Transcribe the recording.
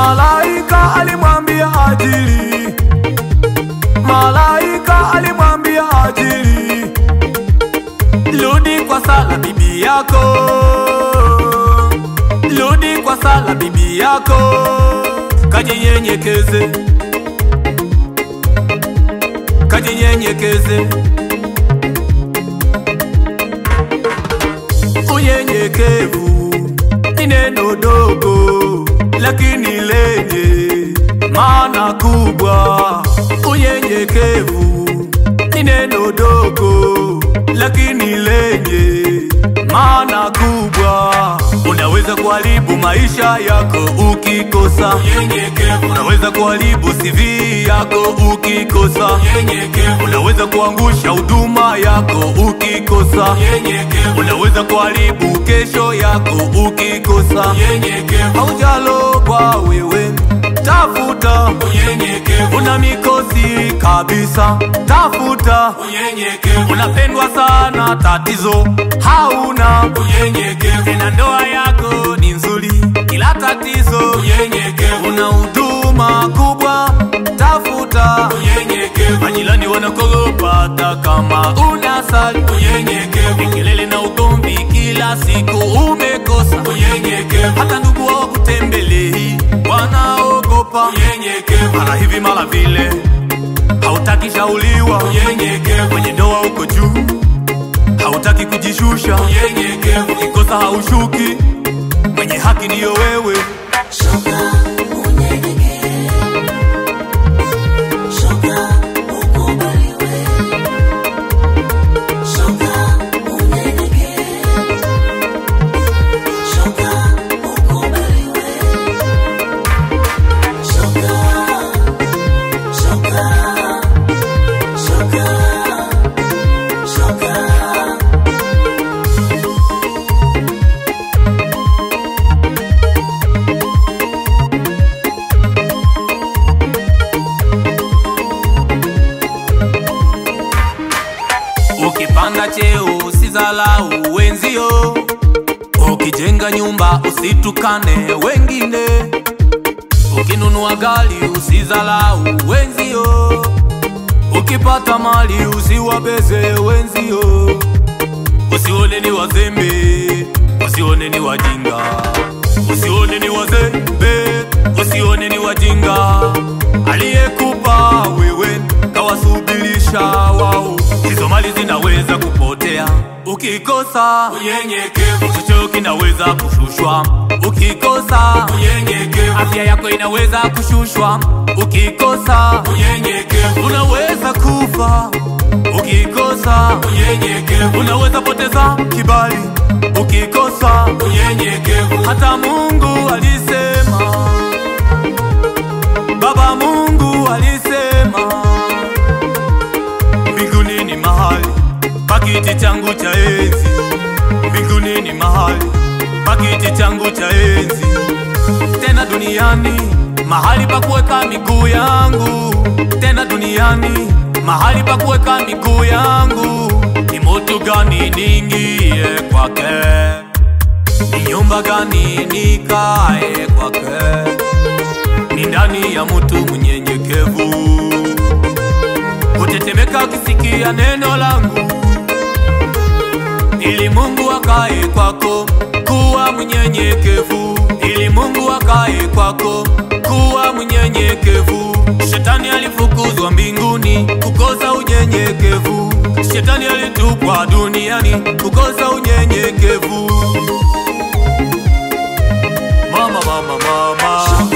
Malaika alimwambia Hajiri, malaika alimwambia Hajiri, rudi kwa sala bibi yako, rudi kwa sala bibi yako, kajinyenyekeze, kajinyenyekeze. Unyenyekevu ni neno dogo lakini lenye maana kubwa. Unyenyekevu ni neno dogo lakini lenye maana kubwa. Unaweza kuharibu maisha yako ukikosa unyenyekevu. Unaweza kuharibu CV yako ukikosa unyenyekevu. Unaweza kuangusha huduma yako ukikosa unyenyekevu. Unaweza kuharibu kesho yako ukikosa unyenyekevu. Haujalogwa wewe, tafuta unyenyekevu. Una mikosi kabisa, tafuta unyenyekevu. Unapendwa sana, tatizo hauna unyenyekevu. Tena ndoa yako ni nzuri, ila tatizo unyenyekevu. Una huduma kubwa, tafuta unyenyekevu. Majirani wanakuogopa hata kama unasali unyenyekevu. Kelele na ugomvi kila siku umekosa unyenyekevu. Hata ndugu wao kutembelei wanaogopa unyenyekevu. Mara hivi mara vile, hautaki shauriwa unyenyekevu. Kwenye ndoa uko juu, hautaki kujishusha unyenyekevu. Ukikosa haushuki, mwenye haki ndiyo wewe. Shoka unyenyekevu, shoka ukubaliwe. Shoka unyenyekevu, shoka ukubaliwe. Shoka, shoka, shoka, shoka. Ukipanda cheo usizalau wenzio, ukijenga nyumba usitukane wengine, ukinunua gari usizalau wenzio, ukipata mali usiwabeze wenzio. Usione ni wazembe, usione ni wajinga, usione ni wazembe, usione ni wajinga. Aliyekupa wewe kawasubirisha wao. Hizo mali zinaweza kupotea ukikosa unyenyekevu. Chocho kinaweza kushushwa ukikosa unyenyekevu. Afya yako inaweza kushushwa ukikosa unyenyekevu. Unaweza kufa ukikosa unyenyekevu. Unaweza poteza kibali ukikosa unyenyekevu. Hata Mungu alisema, Baba Mungu alisema, mbinguni ni mahali pa kiti changu cha enzi. Mbinguni ni mahali pa kiti changu cha enzi. Tena duniani mahali pa kuweka miguu yangu. Tena duniani mahali pa kuweka miguu yangu. Ni moto gani niingie kwake? Ni nyumba gani nikae kwake? Ni ndani ya mtu mnyenyekevu. Utetemeka ukisikia neno langu, ili Mungu akae kwako. Kuwa mnyenyekevu, ili Mungu akae kwako. Kuwa mnyenyekevu. Shetani alifukuzwa mbinguni kukosa unyenyekevu. Shetani alitupwa duniani kukosa unyenyekevu. Mama, mama, mama.